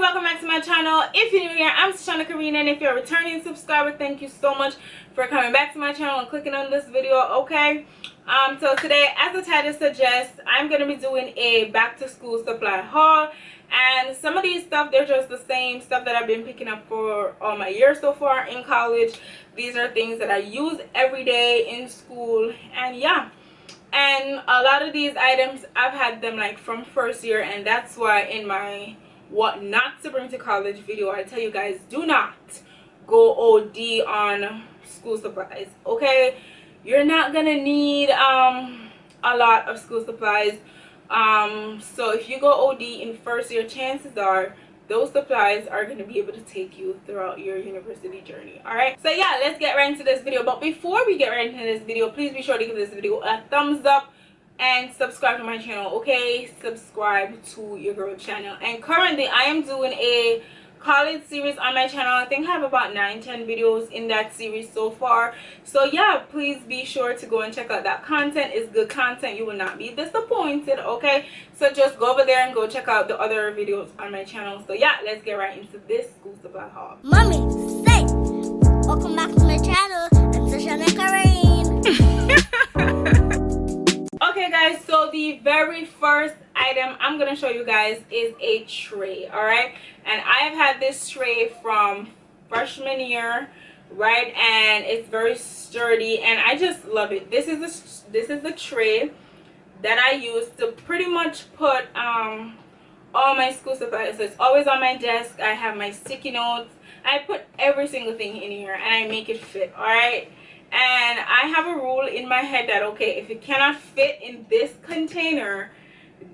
welcome back to my channel. If you're new here, I'm SashanaKereen, and if you're a returning subscriber, thank you so much for coming back to my channel and clicking on this video. Okay, so today, as the title suggests, I'm going to be doing a back to school supply haul. And some of these stuff, they're just the same stuff that I've been picking up for all my years so far in college. These are things that I use every day in school, and yeah. And a lot of these items, I've had them like from first year, and that's why in my what not to bring to college video, I tell you guys, do not go OD on school supplies. Okay, you're not gonna need a lot of school supplies. So if you go OD in first year, chances are those supplies are going to be able to take you throughout your university journey. All right, so yeah, let's get right into this video. But before we get right into this video, please be sure to give this video a thumbs up and subscribe to my channel. Okay, subscribe to your girl channel. And currently I am doing a college series on my channel. I think I have about 9-10 videos in that series so far. So yeah, please be sure to go and check out that content. It's good content, you will not be disappointed. Okay, so just go over there and go check out the other videos on my channel. So yeah, let's get right into this school supply haul. Mommy, say, welcome back to my channel. I'm SashanaKereen. Okay guys, so the very first item I'm gonna show you guys is a tray. All right, and I have had this tray from freshman year, right? And it's very sturdy and I just love it. This is the tray that I use to pretty much put all my school supplies. So it's always on my desk. I have my sticky notes. I put every single thing in here and I make it fit. All right, and I have a rule in my head that, okay, if it cannot fit in this container,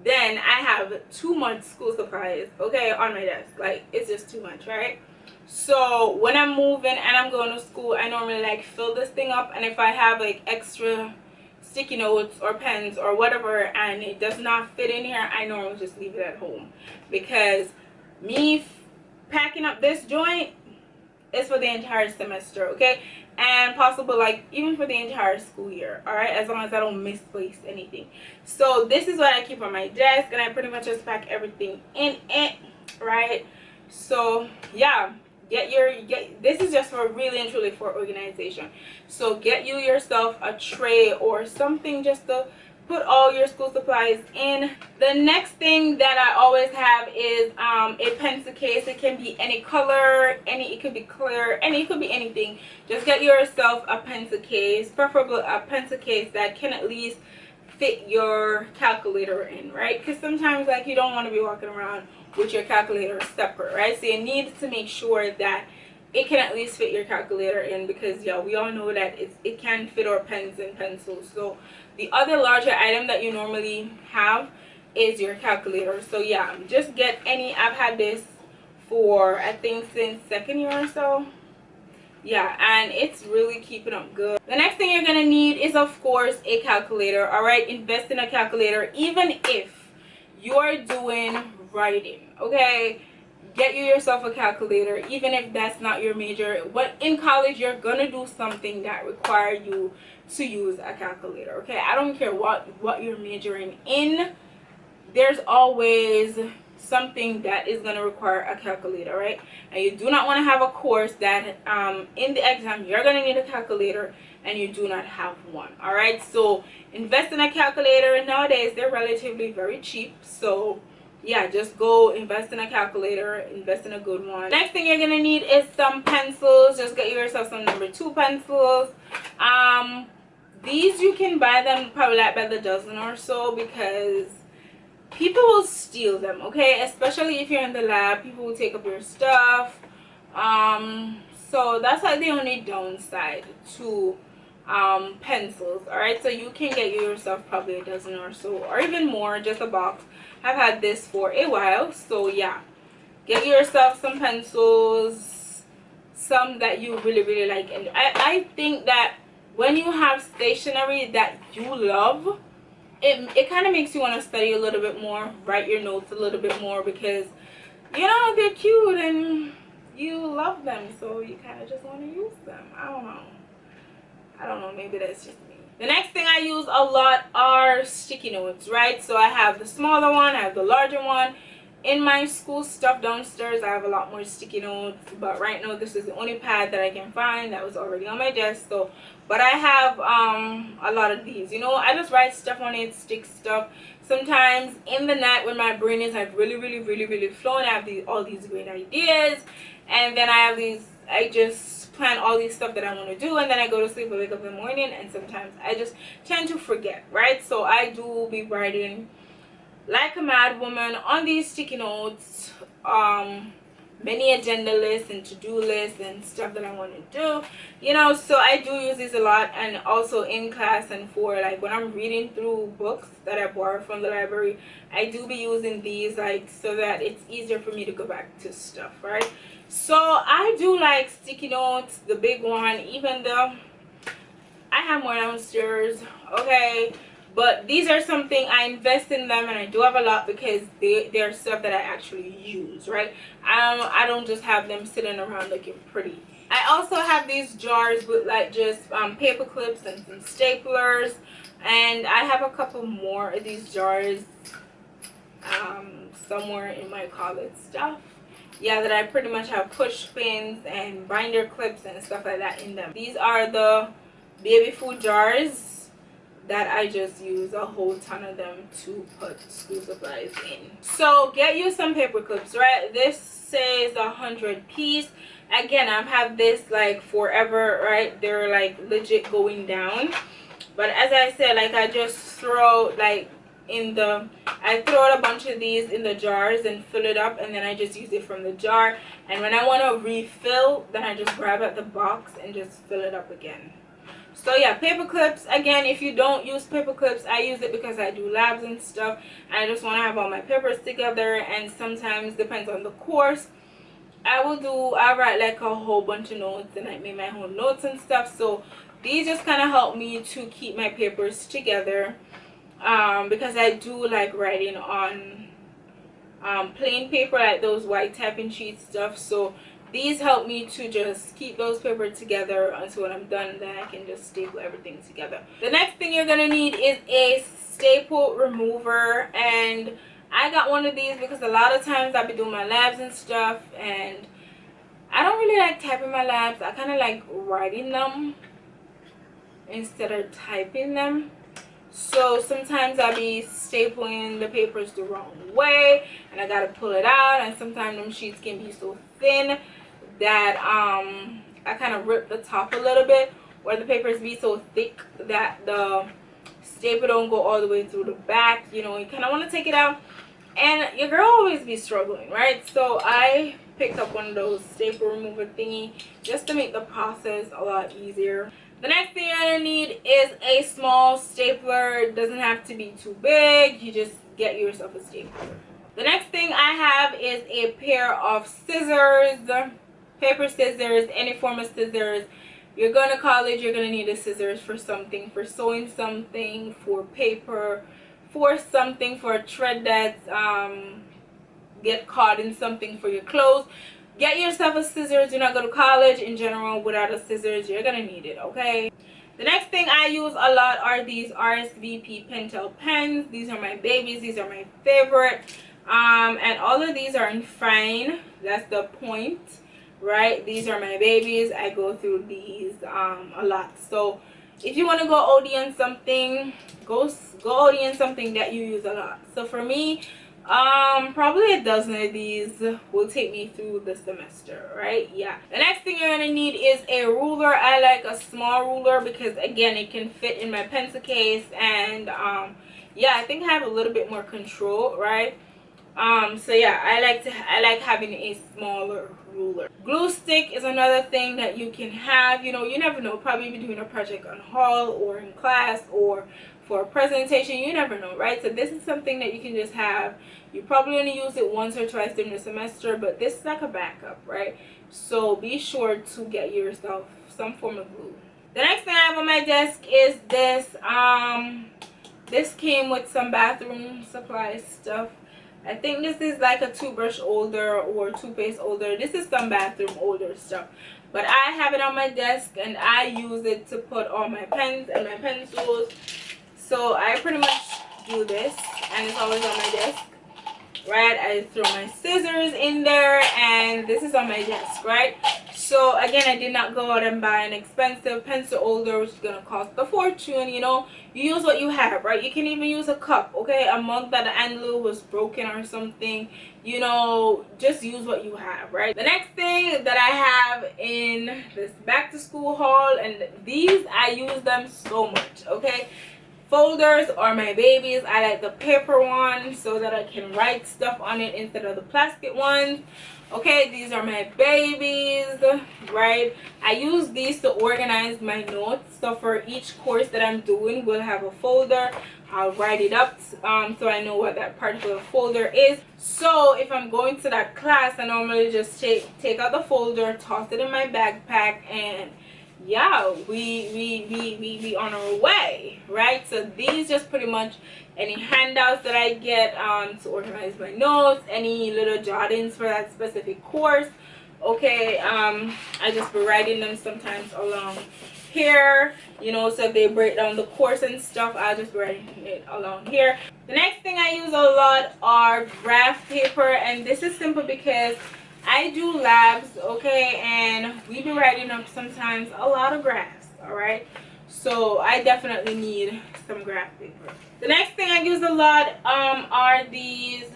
then I have too much school supplies, okay, on my desk. Like, it's just too much, right? So when I'm moving and I'm going to school, I normally like fill this thing up, and if I have like extra sticky notes or pens or whatever and it does not fit in here, I normally just leave it at home, because me packing up this joint is for the entire semester, okay, and possible like even for the entire school year. All right, as long as I don't misplace anything. So this is what I keep on my desk, and I pretty much just pack everything in it, right? So yeah, this is just for really and truly for organization. So get you yourself a tray or something just to put all your school supplies in. The next thing that I always have is a pencil case. It can be any color, it could be clear, it could be anything. Just get yourself a pencil case, preferably a pencil case that can at least fit your calculator in, right? Because sometimes like you don't want to be walking around with your calculator separate, right? So you need to make sure that it can at least fit your calculator in, because yeah, we all know that it can fit our pens and pencils. So the other larger item that you normally have is your calculator. So yeah, just get any. I've had this for I think since second year or so. Yeah, and it's really keeping up good. The next thing you're gonna need is, of course, a calculator. All right, invest in a calculator, even if you're doing writing. Okay, get yourself a calculator, even if that's not your major. But in college, you're gonna do something that require you to use a calculator. Okay, I don't care what you're majoring in, there's always something that is going to require a calculator, right? And you do not want to have a course that in the exam you're going to need a calculator and you do not have one. All right, so invest in a calculator. Nowadays they're relatively very cheap, so yeah, just go invest in a calculator, invest in a good one. Next thing you're gonna need is some pencils. Just get yourself some number 2 pencils. These you can buy them probably like by the dozen or so, because people will steal them, okay? Especially if you're in the lab, people will take up your stuff. So that's like the only downside to pencils. All right, so you can get yourself probably a dozen or so, or even more, just a box. I've had this for a while. So yeah, get yourself some pencils, some that you really like. And I think that when you have stationery that you love, it kind of makes you want to study a little bit more, write your notes a little bit more, because you know they're cute and you love them, so you kind of just want to use them. I don't know, maybe that's just me. The next thing I use a lot are sticky notes, right? So I have the smaller one, I have the larger one. in my school stuff downstairs I have a lot more sticky notes, but right now this is the only pad that I can find that was already on my desk. So but I have a lot of these, you know. I just write stuff on it, stick stuff. Sometimes in the night when my brain is like really flowing, I have all these great ideas, and then I just plan all these stuff that I want to do, and then I go to sleep, I wake up in the morning, and sometimes I just tend to forget, right? So I do be writing like a mad woman on these sticky notes, many agenda lists and to-do lists and stuff that I want to do, you know. So I do use these a lot, and also in class and for like when I'm reading through books that I borrow from the library, I do be using these, like, so that it's easier for me to go back to stuff, right? So I do like sticky notes, the big one, even though I have more downstairs, okay, but these are something I invest in them, and I do have a lot because they're stuff that I actually use, right? I don't just have them sitting around looking pretty. I also have these jars with like just paper clips and some staplers, and I have a couple more of these jars somewhere in my college stuff, yeah, that I pretty much have push pins and binder clips and stuff like that in them. These are the baby food jars that I just use a whole ton of them to put school supplies in. So get you some paper clips, right? This says 100 piece. Again, I've had this like forever, right? They're like legit going down, but as I said, like I just throw like I throw out a bunch of these in the jars and fill it up, and then I just use it from the jar, and when I want to refill, then I just grab at the box and just fill it up again. So yeah, paper clips, again, if you don't use paper clips, I use it because I do labs and stuff, and I just want to have all my papers together, and sometimes depends on the course, I write like a whole bunch of notes, and I make my own notes and stuff. So these just kind of help me to keep my papers together, because I do like writing on plain paper, like those white typing sheet stuff. So these help me to just keep those papers together until when I'm done, then I can just staple everything together. The next thing you're gonna need is a staple remover, and I got one of these because a lot of times I'll be doing my labs and stuff, and I don't really like typing my labs. I kind of like writing them instead of typing them. So sometimes I'll be stapling the papers the wrong way, and I gotta pull it out, and sometimes them sheets can be so thin that I kind of rip the top a little bit, or the papers be so thick that the staple don't go all the way through the back. You know, you kind of want to take it out, and your girl always be struggling, right? So I picked up one of those staple remover thingy just to make the process a lot easier. The next thing you're gonna need is a small stapler. It doesn't have to be too big, you just get yourself a stapler. The next thing I have is a pair of scissors, paper scissors, any form of scissors. You're going to college, you're going to need a scissors for something, for sewing something, for paper, for something, for a thread that get caught in something, for your clothes. Get yourself a scissors. Do not go to college in general without a scissors. You're going to need it, okay? The next thing I use a lot are these RSVP Pentel pens. These are my babies. These are my favorite. And all of these are in fine. That's the point, right? These are my babies. I go through these a lot. So if you want to go OD on something, go OD on something that you use a lot. So for me, probably a dozen of these will take me through the semester, right? Yeah. The next thing you're gonna need is a ruler. I like a small ruler because again, it can fit in my pencil case, and yeah, I think I have a little bit more control, right? So yeah, I like having a smaller ruler. Glue stick is another thing that you can have. You know, you never know, probably be doing a project on hall or in class or for a presentation, you never know, right? So this is something that you can just have. You probably only use it once or twice during the semester, but this is like a backup, right? So be sure to get yourself some form of glue. The next thing I have on my desk is this. This came with some bathroom supply stuff. I think this is like a toothbrush holder or toothpaste holder. This is some bathroom holder stuff. But I have it on my desk and I use it to put all my pens and my pencils. So I pretty much do this and it's always on my desk. right? I throw my scissors in there, and this is on my desk, right? So again, I did not go out and buy an expensive pencil holder which is gonna cost a fortune. You know, you use what you have, right? You can even use a cup, okay? A mug that the handle was broken or something, you know, just use what you have, right? The next thing that I have in this back to school haul, and these I use them so much, okay? Folders are my babies. I like the paper ones so that I can write stuff on it instead of the plastic ones. Okay, these are my babies, right? I use these to organize my notes. So for each course that I'm doing, we'll have a folder. I'll write it up so I know what that particular folder is. So if I'm going to that class, I normally just take out the folder, toss it in my backpack, and yeah, we on our way, right? So these just pretty much any handouts that I get to organize my notes, any little jottings for that specific course. Okay, I just be writing them sometimes along here, you know, so if they break down the course and stuff, I'll just write it along here. The next thing I use a lot are graph paper, and this is simple because I do labs, okay, and we be writing up sometimes a lot of graphs, all right? So I definitely need some graph paper. The next thing I use a lot are these.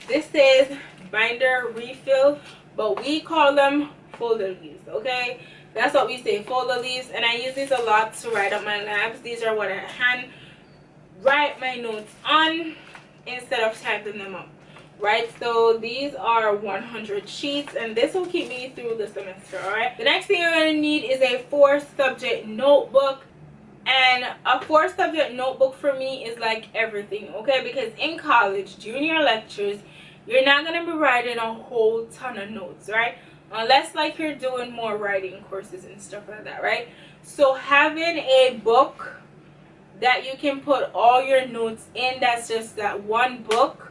This is binder refill, but we call them folder leaves, okay? That's what we say, folder leaves, and I use these a lot to write up my labs. These are what I hand write my notes on instead of typing them up. Right, so these are 100 sheets, and this will keep me through the semester. All right, the next thing you're going to need is a 4-subject notebook, and a 4-subject notebook for me is like everything, okay? Because in college during your lectures, you're not going to be writing a whole ton of notes, right? Unless like you're doing more writing courses and stuff like that, right? So having a book that you can put all your notes in, that's just that one book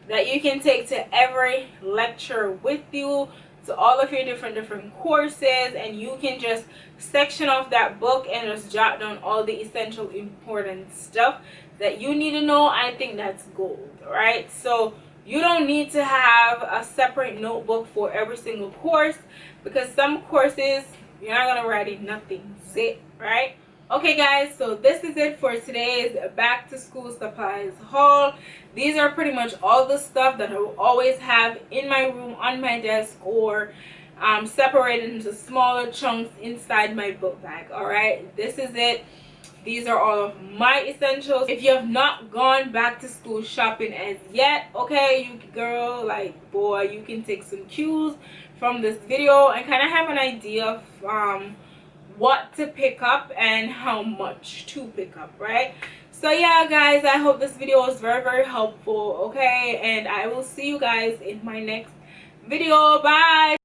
that you can take to every lecture with you, to all of your different courses, and you can just section off that book and just jot down all the essential important stuff that you need to know. I think that's gold, right? So you don't need to have a separate notebook for every single course, because some courses you're not gonna write in nothing, sit, right? Okay guys, so this is it for today's back to school supplies haul. These are pretty much all the stuff that I will always have in my room on my desk, or separated into smaller chunks inside my book bag. All right, this is it. These are all of my essentials. If you have not gone back to school shopping as yet, okay, you girl, like boy, you can take some cues from this video and kind of have an idea of what to pick up and how much to pick up, right? So yeah guys, I hope this video was very helpful, okay, and I will see you guys in my next video. Bye.